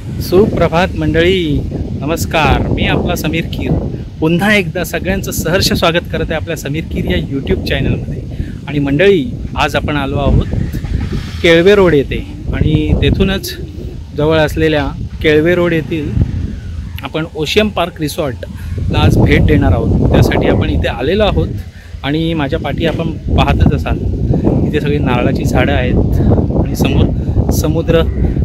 सुप्रभात मंडळी, नमस्कार. मी आपला समीर कीर पुन्हा एकदा सगळ्यांचं सहर्ष स्वागत करत आहे आपल्या समीर कीर या यूट्यूब चॅनलमध्ये. आणि मंडळी, आज आपण आलो आहोत केळवे रोड येथे आणि तेथूनच जवळ असलेल्या केळवे रोड येथील आपण ओशियन पार्क रिसॉर्टला आज भेट देणार आहोत. त्यासाठी आपण इथे आलेलो आहोत आणि माझ्या पाठी आपण पाहतच असाल इथे सगळी नारळाची झाडं आहेत आणि समोर समुद्र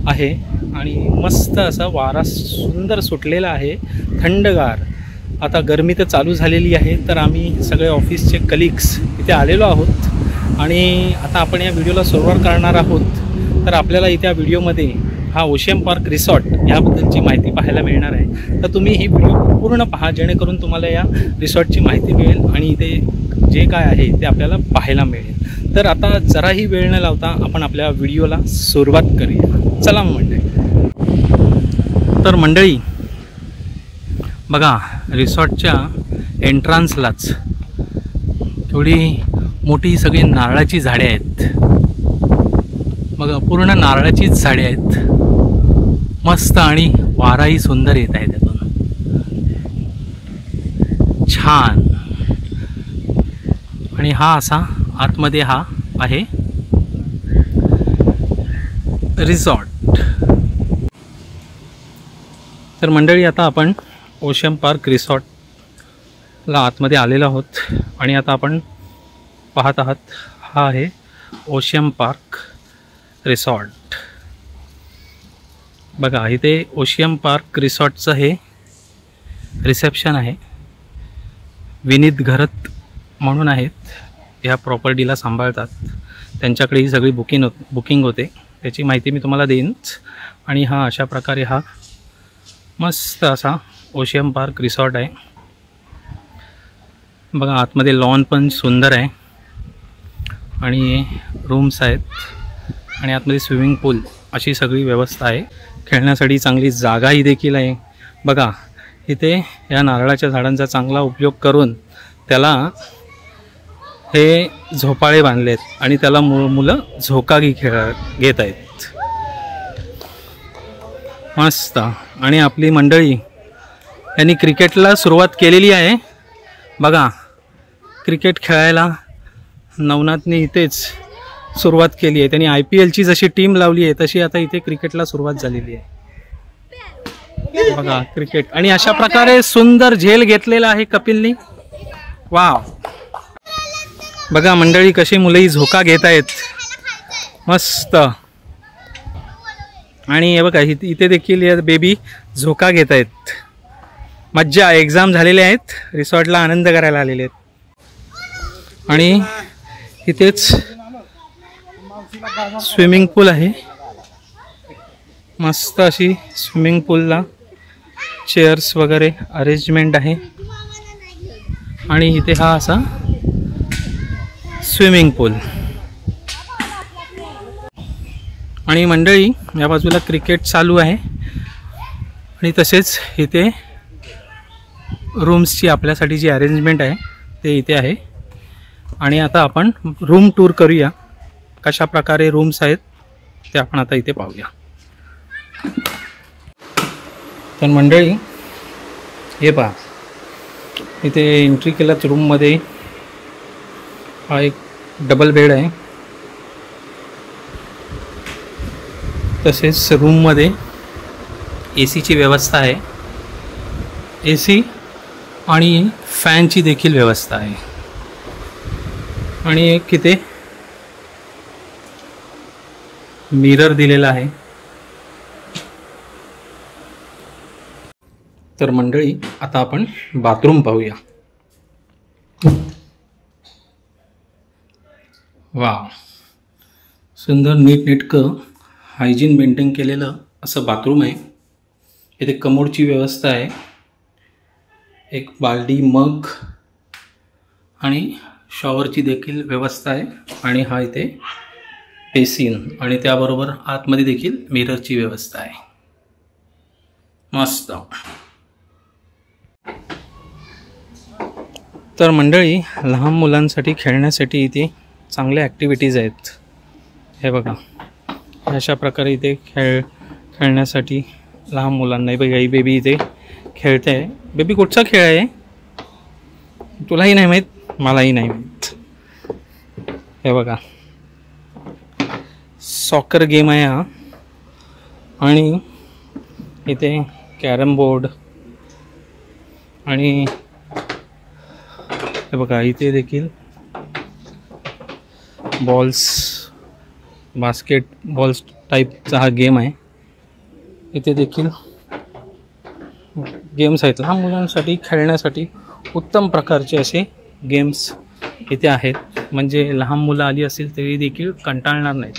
आहे आणि मस्त असा वारा सुंदर सुटलेला आहे, थंडगार. आता गरमी तर चालू झालेली आहे, तर आम्ही सगळे ऑफिसचे कलिग्स इथे आलेलो आहोत आणि आता आपण या व्हिडिओला सुरुवात करणार आहोत. तर आपल्याला इथे या व्हिडिओमध्ये हा ओशियन पार्क रिसॉर्ट याबद्दलची माहिती पाहायला मिळणार आहे. तर तुम्ही ही व्हिडिओ पूर्ण पहा, जेणेकरून तुम्हाला या रिसॉर्टची माहिती मिळेल आणि इथे जे काय आहे ते आपल्याला पाहायला मिळेल. तर आता जराही वेळ न लावता आपण आपल्या व्हिडिओला सुरुवात करूया. चला मंडळी. तर मंडळी बघा, रिसॉर्टच्या एंट्रान्सलाच थोडी मोठी सगळी नारळाची झाडे आहेत. बघा, पूर्ण नारळाचीच झाडे आहेत, मस्त. आणि वाराही सुंदर येत आहे त्यातून, छान. आणि हा असा आतमध्ये हा आहे रिसॉर्ट. तर मंडळी, आता आपण ओशियन पार्क रिसॉर्टला आतमध्ये आलेलो आहोत आणि आता आपण पाहत आहात हा आहे ओशियन पार्क रिसॉर्ट. बघा, इथे ओशियन पार्क रिसॉर्टचं हे रिसेप्शन आहे. विनीत घरत म्हणून आहेत, ह्या प्रॉपर्टीला सांभाळतात. त्यांच्याकडे ही सगळी बुकिंग होते, त्याची माहिती मी तुम्हाला देईनच. आणि हा अशा प्रकारे हा मस्त असा ओशियन पार्क रिसॉर्ट आहे. बघा, आतमध्ये लॉन पण सुंदर आहे आणि रूम्स आहेत आणि आतमध्ये स्विमिंग पूल अशी सगळी व्यवस्था आहे. खेळण्यासाठी चांगली जागाही देखील आहे. बघा, इथे या नारळाच्या झाडांचा चांगला उपयोग करून त्याला हे झोपाळे बांधलेत आणि त्याला मुलं झोकागी घेत आहेत, मस्त. आणि आपली मंडळी यांनी क्रिकेटला सुरुवात केलेली आहे. बघा, क्रिकेट खेळायला नवनाथने इथेच सुरुवात केली आहे. त्यांनी IPLची जशी टीम लावली आहे तशी आता इथे क्रिकेटला सुरुवात झालेली आहे. बघा, क्रिकेट. आणि अशा प्रकारे सुंदर झेल घेतलेला आहे कपिलनी. वाव. बघा मंडळी, कशी मुलंही झोका घेत आहेत, मस्त. आणि हे बघा, इथे देखील या बेबी झोका घेत आहेत. मज्जा. एक्झाम झालेले आहेत, रिसॉर्टला आनंद करायला आलेले आहेत. आणि इथेच स्विमिंग पूल आहे, मस्त अशी स्विमिंग पूलला चेअर्स वगैरे अरेंजमेंट आहे. आणि इथे हा असा स्विमिंग पूल. आणि मंडळी, या बाजूला क्रिकेट चालू आहे आणि तसेच इथे रूम्सची आपल्यासाठी जी अरेंजमेंट आहे ते इथे आहे. आणि आता आपण रूम टूर करूया, कशा प्रकारे रूम्स आहेत ते आपण आता इथे पाहूया. तर मंडळी, हे पहा, इथे एंट्री केल्याच रूममध्ये हा एक डबल बेड आहे. तसेच रूममध्ये ACची व्यवस्था आहे, AC आणि फॅनची देखील व्यवस्था आहे. आणि एक इथे मिरर दिलेला आहे. तर मंडळी, आता आपण बाथरूम पाहूया. वाव, सुंदर नीटनेटकं हायजीन मेंटेन केलेलं असं बाथरूम आहे. इथे कमोडची व्यवस्था आहे, एक बाल्डी, मग आणि शॉवरची देखील व्यवस्था आहे. आणि हा इथे बेसिन आणि त्याबरोबर आतमध्ये देखील मिररची व्यवस्था आहे, मस्त. तर मंडळी, लहान मुलांसाठी खेळण्यासाठी इथे चांगल्या ॲक्टिव्हिटीज आहेत. हे बघा, अशा प्रकारे इथे खेळण्यासाठी लहान मुलांना. बघा ही बेबी इथे खेळते आहे. बेबी कुठचा खेळ आहे? तुलाही नाही माहीत, मलाही नाही माहीत. हे बघा सॉकर गेम आहे हा. आणि इथे कॅरम बोर्ड आणि हे बघा इथे देखील बॉल्स, बास्केट बॉल्स टाईपचा हा गेम आहे. इथे देखील गेम्स आहेत लहान मुलांसाठी खेळण्यासाठी. उत्तम प्रकारचे असे गेम्स इथे आहेत. म्हणजे लहान मुलं आली असेल तरी देखील कंटाळणार नाहीत,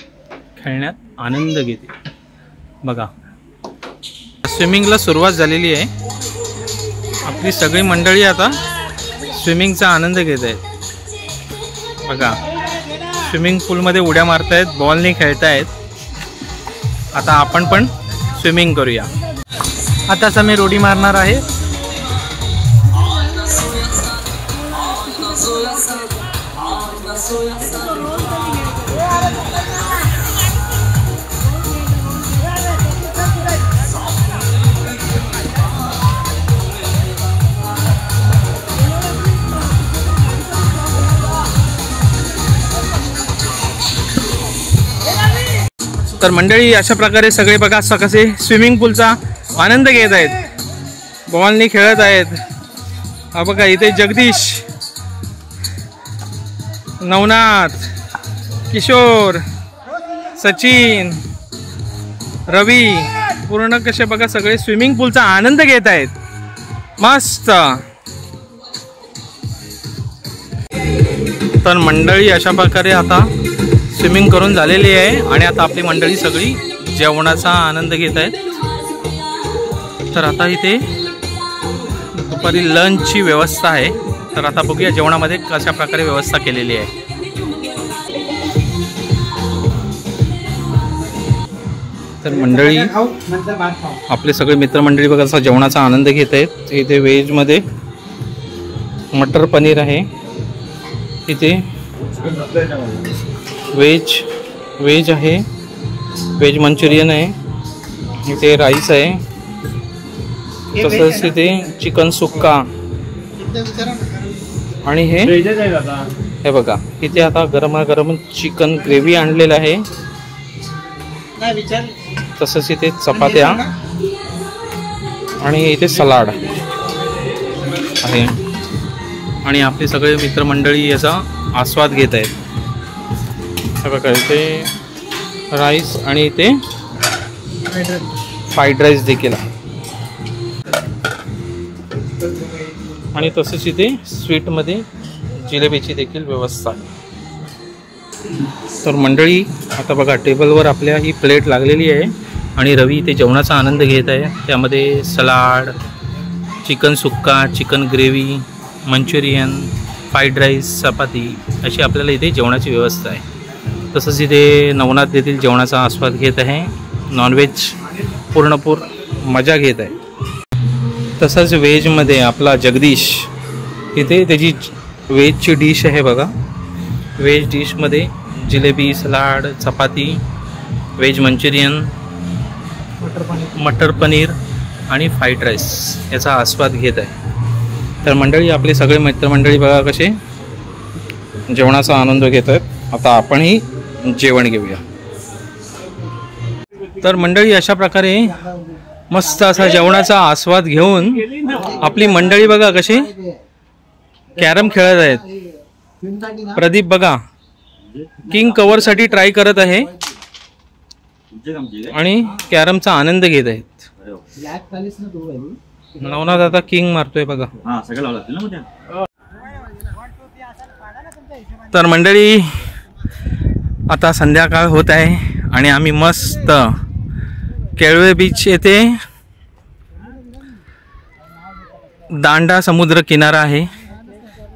खेळण्यात आनंद घेते. बघा स्विमिंगला सुरुवात झालेली आहे. आपली सगळी मंडळी आता स्विमिंगचा आनंद घेत आहेत. बघा स्विमिंग पूलमध्ये उड्या मारतायत, बॉलने खेळतायत. आता आपण पण स्विमिंग करूया. आता समीर उडी मारणार आहे. तर मंडळी अशा प्रकारे सगळे बघा कसे स्विमिंग पूलचा आनंद घेत आहेत, बॉलने खेळत आहेत. हा बघा इथे जगदीश, नवनाथ, किशोर, सचिन, रवी पूर्ण कसे बघा सगळे स्विमिंग पूलचा आनंद घेत आहेत. मस्त. तर मंडळी अशा प्रकारे आता स्विमिंग करून झालेली आहे आणि आता आपली मंडळी सगळी जेवणाचा आनंद घेत आहेत. तर आता इथे दुपारी लंचची व्यवस्था आहे. तर आता बघूया जेवणामध्ये कशा प्रकारे व्यवस्था केलेली आहे. तर मंडळी आपले सगळे मित्रमंडळी बघा असा जेवणाचा आनंद घेत आहेत. इथे व्हेजमध्ये मटर पनीर आहे. इथे व्हेज आहे, व्हेज मंचुरियन आहे. इथे राईस आहे. तसंच इथे चिकन सुक्का आणि हे बघा इथे आता गरमागरम चिकन ग्रेव्ही आणलेलं आहे. तसंच इथे चपात्या आणि इथे सलाड आहे. आणि आपले सगळे मित्रमंडळी याचा आस्वाद घेत आहेत. हे बघा इथे राईस आणि इथे फ्राईड राईस देखील आहे. आणि तसेच इथे स्वीटमध्ये जिलेबीची देखील व्यवस्था आहे. तर मंडळी आता बघा टेबलवर आपल्या ही प्लेट लागलेली आहे आणि रवी इथे जेवणाचा आनंद घेत आहे. त्यामध्ये सलाड, चिकन सुक्का, chicken gravy, manchurian, fried rice, chapati अशी आपल्याला इथे जेवणाची व्यवस्था आहे. तसंच इथे नवनाथ देखील जेवणाचा आस्वाद घेत आहे. नॉनव्हेज पूर्णपूर मजा घेत आहे. तसंच व्हेजमध्ये आपला जगदीश इथे त्याची व्हेजची डिश आहे बघा. व्हेज डिशमध्ये जिलेबी, सलाड, चपाती, व्हेज मंचुरियन, मटर पनीर आणि फ्राईड राईस याचा आस्वाद घेत आहे. तर मंडळी आपले सगळे मित्रमंडळी बघा कसे जेवणाचा आनंद घेत आहेत. आता आपणही जेवण घेऊया. तर मंडळी अशा प्रकारे मस्त असा जेवणाचा आस्वाद घेऊन आपली मंडळी बघा कशी कॅरम खेळत आहेत. प्रदीप बघा किंग कव्हरसाठी ट्राय करत आहे आणि कॅरमचा आनंद घेत आहेत. नवनाथ आता किंग मारतोय बघा. तर मंडळी आता संध्याकाळ होत आहे आणि आम्ही मस्त केळवे बीच येथे दांडा समुद्र किनारा आहे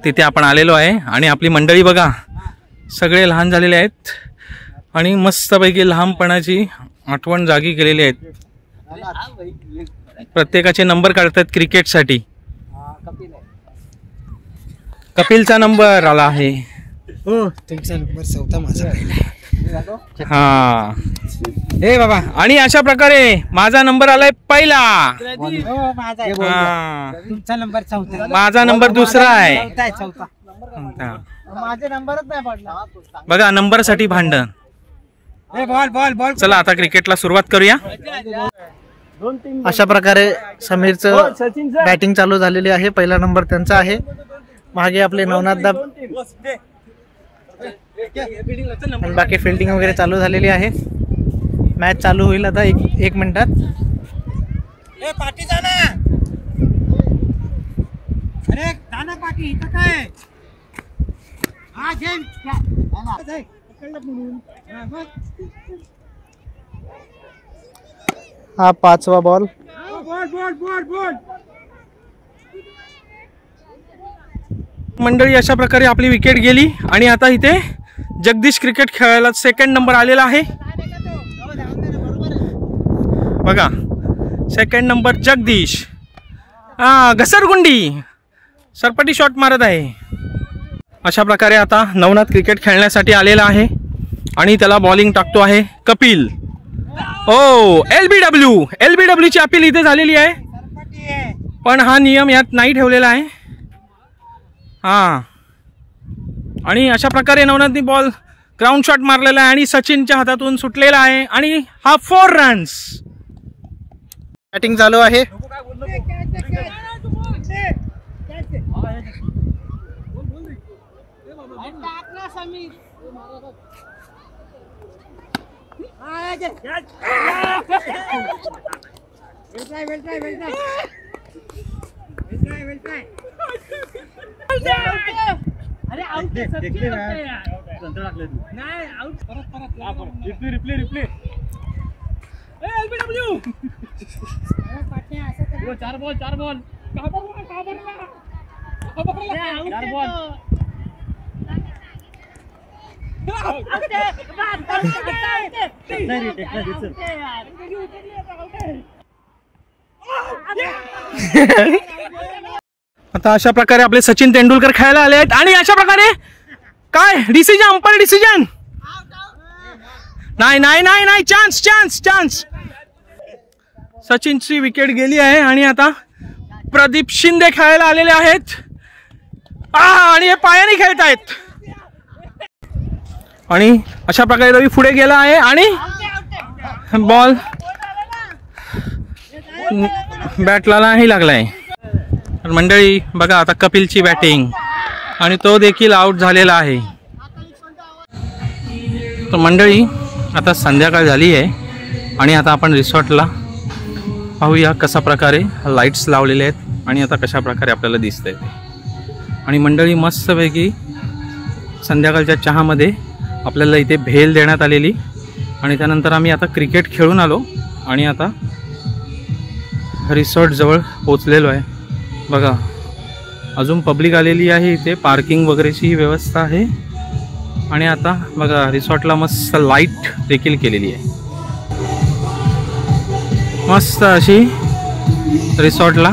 तिथे आपण आलेलो आहे. आणि आपली मंडळी बघा सगळे लहान झालेले आहेत आणि मस्तपैकी लहानपणाची आठवण जागी केलेली आहेत. प्रत्येकाचे नंबर काढतात क्रिकेटसाठी. कपिलचा नंबर आला आहे. हो तुमचा नंबर 14 माझा. हा हे बाबा. आणि अशा प्रकारे माझा नंबर आलाय पहिला. तुमचा नंबर चौथा, माझा नंबर दुसरा आहे. माझे नंबरच नाही पडला बघा नंबर साठी भांडण. Ball ball ball. चला आता क्रिकेटला सुरुवात करूया. अशा प्रकारे समीरचं बॅटिंग चालू झालेली आहे. पहिला नंबर त्यांचा आहे. मागे आपले नवनाथदा आणि बाकी फिल्डिंग वगैरे चालू झालेली आहे. मॅच चालू होईल आता एक मिनिटात. पाठी जाना. अरे जाना पाठी. इथं काय हा गेम हा 5वा ball. Ball ball ball ball. मंडळी अशा प्रकारे आपली विकेट गेली. आणि आता इथे जगदीश क्रिकेट खेळायला सेकंड नंबर आलेला आहे. बघा सेकंड नंबर जगदीश. घसरगुंडी सरपटी शॉट मारत आहे. अशा प्रकारे आता नवनाथ क्रिकेट खेळण्यासाठी आलेला आहे आणि त्याला बॉलिंग टाकतो आहे कपिल. ओ एलबीडब्ल्यू ची अपील इथे झालेली आहे, पण हा नियम यात नाही ठेवलेला आहे. हा आणि अशा प्रकारे नवनाथनी बॉल ग्राउंड शॉट मारलेला आहे आणि सचिनच्या हातातून सुटलेला आहे. आणि हा 4 रन्स. बॅटिंग चालू आहे. अरे आउट नाही आउट. परत रिप्ले एलबीडब्ल्यू. 4 ball 4 ball. आता अशा प्रकारे आपले सचिन तेंडुलकर खेळायला आले आहेत. आणि अशा प्रकारे काय डिसिजन, अंपायर डिसिजन. नाही नाही नाही नाही. Chance chance chance. सचिनची विकेट गेली आहे. आणि आता प्रदीप शिंदे खेळायला आलेले आहेत. आणि हे पायाने खेळत आहेत. आणि अशा प्रकारे रवी पुढे गेला आहे आणि बॉल बॅटला नाही लागलाय. मंडळी बघा आता कपिलची बॅटिंग आणि तो देखील आउट झालेला आहे. तर मंडळी आता संध्याकाळ झाली आहे आणि आता आपण रिसॉर्टला पाहूया कशा प्रकारे लाईट्स लावलेले आहेत आणि आता कशा प्रकारे आपल्याला दिसतंय ते. आणि मंडळी मस्तपैकी संध्याकाळच्या चहामध्ये आपल्याला इथे भेल देण्यात आलेली. आणि त्यानंतर आम्ही आता क्रिकेट खेळून आलो आणि आता रिसॉर्ट जवळ पोचलेलो आहे. बघा अजून पब्लिक आलेली आहे. इथे पार्किंग वगैरेची व्यवस्था आहे. आणि आता बघा रिसॉर्टला मस्त लाईट देखील केलेली आहे. मस्त अशी रिसॉर्टला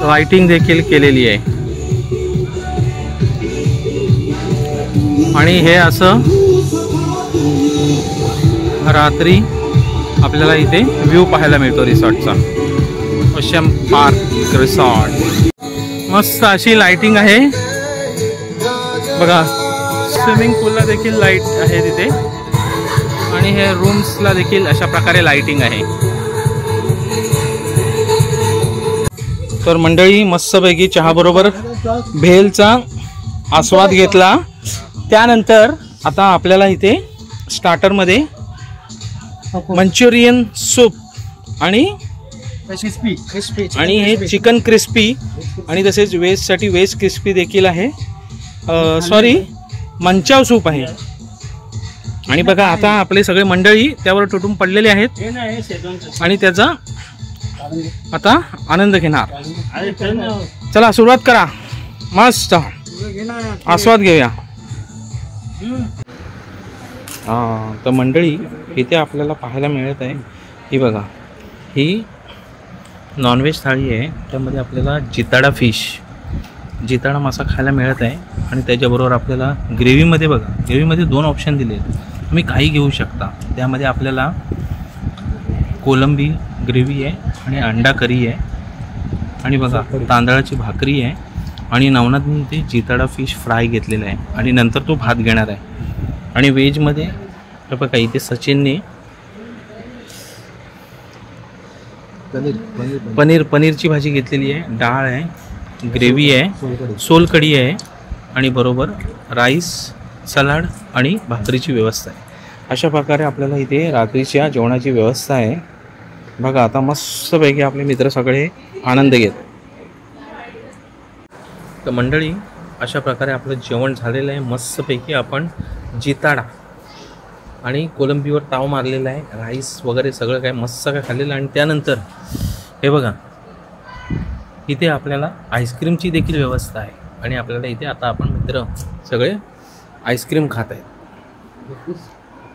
लाइटिंग देखील केलेली आहे. आणि हे असं रात्री आपल्याला इथे व्ह्यू पाहायला मिळतो रिसॉर्टचा. Ocean park resort. मस्त अशी लाइटिंग आहे बघा. स्विमिंग पूलला देखील लाईट आहे तिथे. आणि हे रूम्सला देखील अशा प्रकारे लाइटिंग आहे. तर मंडळी मस्तपैकी चहाबरोबर भेलचा आस्वाद घेतला. त्यानंतर आता आपल्याला इथे स्टार्टरमध्ये मंचुरियन सूप आणि हे चिकन क्रिस्पी आणि तसेच वेजसाठी वेज क्रिस्पी देखील आहे. सॉरी मंचाव सूप आहे. आणि बघा आता आपले सगळे मंडळी त्यावर तुटून पडलेले आहेत आणि त्याचा आता आनंद घेणार. चला सुरुवात करा. मस्त आस्वाद घेऊया. तर मंडळी इथे आपल्याला पाहायला मिळत आहे ही बघा, ही नॉनव्हेज थाळी आहे. त्यामध्ये आपल्याला जिताडा फिश, जिताडा मासा खायला मिळत आहे. आणि त्याच्याबरोबर आपल्याला ग्रेव्हीमध्ये बघा, ग्रेव्हीमध्ये 2 ऑप्शन दिले आहेत. तुम्ही काही घेऊ शकता. त्यामध्ये आपल्याला कोलंबी ग्रेव्ही आहे आणि अंडा करी आहे आणि बघा तांदळाची भाकरी आहे आणि नवनाथनी इथे जिताडा फिश फ्राय घेतलेला आहे आणि नंतर तो भात घेणार आहे. आणि व्हेजमध्ये बघा इथे सचिनने पनीरची भाजी घेतलेली आहे, डाळ आहे, ग्रेव्ही आहे, सोलकढी आहे आणि बरोबर राईस, सलाड आणि भाकरीची व्यवस्था आहे. अशा प्रकारे आपल्याला इथे रात्रीच्या जेवणाची व्यवस्था आहे. बघा आता मस्तपैकी आपले मित्र सगळे आनंद घेत. तर मंडळी अशा प्रकारे आपलं जेवण झालेलं आहे. मस्तपैकी आपण जिताडा आणि कोलंबीवर ताव मारलेला आहे, राईस वगैरे सगळं काय मस्त काय खाल्लेलं. आणि त्यानंतर हे बघा इथे आपल्याला आईस्क्रीमची देखील व्यवस्था आहे आणि आपल्याला इथे आता आपण मित्र सगळे आईस्क्रीम खात आहेत.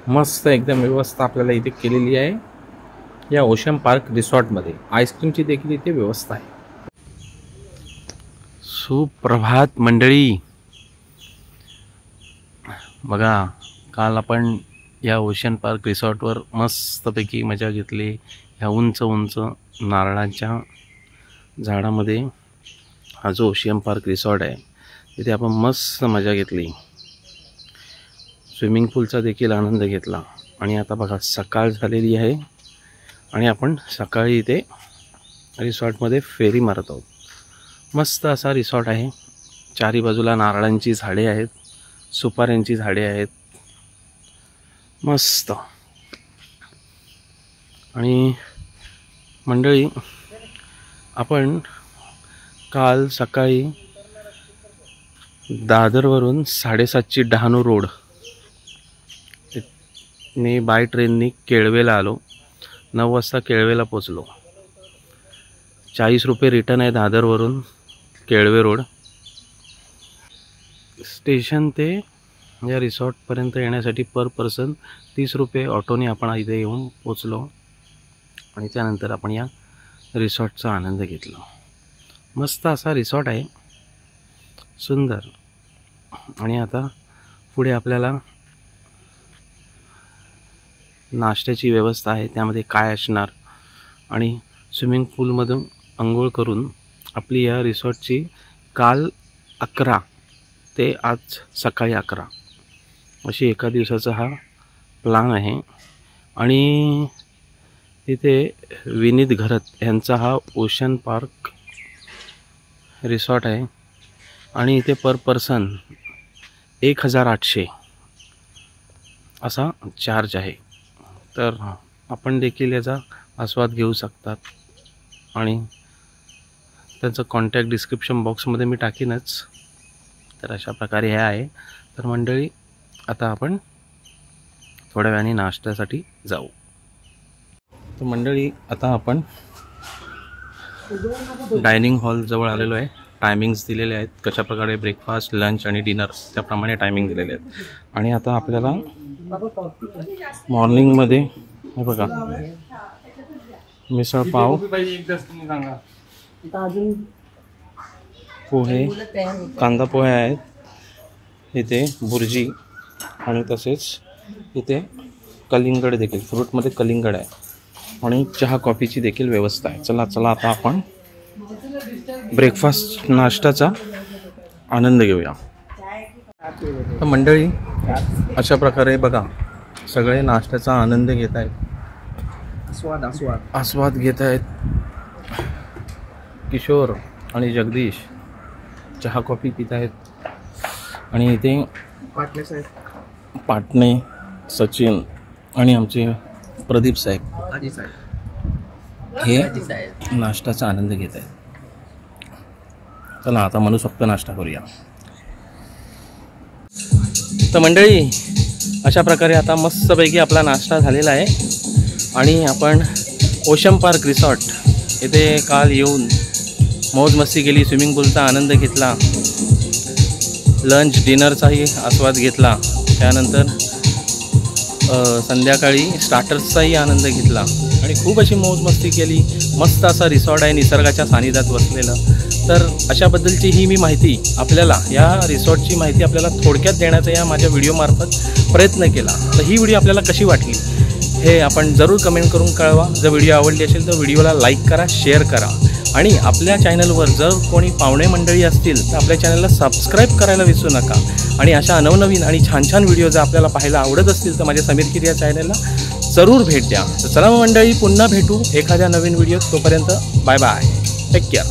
मस्त एकदम व्यवस्था आपल्याला इथे केलेली आहे या ओशन पार्क रिसॉर्टमध्ये. आईस्क्रीमची देखील इथे व्यवस्था आहे. सुप्रभात मंडळी. बघा काल आपण या ओशन पार्क रिसॉर्टवर मस्तपैकी मजा घेतली. ह्या उंच उंच नारळाच्या झाडामध्ये हा जो ओशन पार्क रिसॉर्ट आहे तिथे आपण मस्त मजा घेतली. स्विमिंग पूलचा देखील आनंद घेतला. आणि आता बघा सकाळ झालेली आहे आणि आपण सकाळी इथे रिसॉर्टमध्ये फेरी मारत आहोत. मस्त असा रिसॉर्ट आहे. चारी बाजूला नारळांची झाडे आहेत, सुपाऱ्यांची झाडे आहेत, मस्त. आणि मंडळी आपण काल सकाळी दादरवरून 7:30ची डहाणू रोड ने बाय ट्रेननी केळवेला आलो. 9 वाजता केळवेला पोचलो. 40 रुपये रिटर्न आहे दादरवरून केळवे रोड. स्टेशन ते या रिसॉर्टपर्यंत येण्यासाठी पर पर्सन 30 रुपये ऑटोने आपण इथे येऊन पोचलो. आणि त्यानंतर आपण या रिसॉर्टचा आनंद घेतला. मस्त असा रिसॉर्ट आहे, सुंदर. आणि आता पुढे आपल्याला नाश्त्याची व्यवस्था आहे. त्यामध्ये काय असणार आणि स्विमिंग पूलमधून अंघोळ करून आपली या रिसॉर्टची काल 11 ते आज सकाळी 11 अशी एका दिवसाचा हा प्लान आहे. आणि तिथे विनीत घरत यांचा हा ओशन पार्क रिसॉर्ट आहे आणि इथे पर पर्सन 1800 असा चार्ज आहे. तर आपण देखील याचा आस्वाद घेऊ शकतात. आणि त्यांचं कॉन्टॅक्ट डिस्क्रिप्शन बॉक्समध्ये मी टाकीनच. तर अशा प्रकारे हे आहे. तर मंडळी आता आपण थोड्या वेळाने नाश्त्यासाठी जाऊ. तर मंडळी आता आपण डायनिंग हॉलजवळ आलेलो आहे. टायमिंग्स दिलेले आहेत, कशा प्रकारे ब्रेकफास्ट, लंच आणि डिनर त्याप्रमाणे टायमिंग दिलेले आहेत. आणि आता आपल्याला मॉर्निंगमध्ये हे बघा मिसळ पाव, पोहे, कांदा पोहे आहेत, इथे भुर्जी आणि तसेच इथे कलिंगड देखील, फ्रूटमध्ये कलिंगड आहे आणि चहा कॉफीची देखील व्यवस्था आहे. चला आता आपण ब्रेकफास्ट नाश्त्याचा आनंद घेऊया. तर मंडळी अशा प्रकारे बघा सगळे नाश्त्याचा आनंद घेत आहेत, आस्वाद घेत आहेत. किशोर आणि जगदीश चहा कॉफी पित आहेत आणि इथे पाटणे, सचिन आणि आमचे प्रदीप साहेब हे नाश्त्याचा आनंद घेत आहेत. चला आता मनसोक्त नाश्ता करूया. तर मंडळी अशा प्रकारे आता मस्तपैकी आपला नाश्ता झालेला आहे आणि आपण ओशन पार्क रिसॉर्ट येथे काल येऊन मौज मस्ती केली, स्विमिंग पूलचा आनंद घेतला, लंच डिनरचाही आस्वाद घेतला, त्यानंतर संध्याकाळी स्टार्टर्सचाही आनंद घेतला आणि खूप अशी मौजमस्ती केली. मस्त असा रिसॉर्ट आहे निसर्गाच्या सानिध्यात बसलेलं. तर अशाबद्दलची ही मी माहिती आपल्याला, या रिसॉर्टची माहिती आपल्याला थोडक्यात देण्याचा या माझ्या व्हिडिओमार्फत प्रयत्न केला. तर ही व्हिडिओ आपल्याला कशी वाटली हे आपण जरूर कमेंट करून कळवा. जर व्हिडिओ आवडली असेल तर व्हिडिओला लाईक करा, शेअर करा आणि आपल्या चॅनलवर जर कोणी पाहुणे मंडळी असतील तर आपल्या चॅनलला सबस्क्राईब करायला विसरू नका. आणि अशा नवनवीन आणि छान छान व्हिडिओ जर आपल्याला पाहायला आवडत असतील तर माझ्या समीर कीर या चॅनलला जरूर भेट द्या. तर चला मंडळी, पुन्हा भेटू एखाद्या नवीन व्हिडिओत. तोपर्यंत बाय बाय, टेक केअर.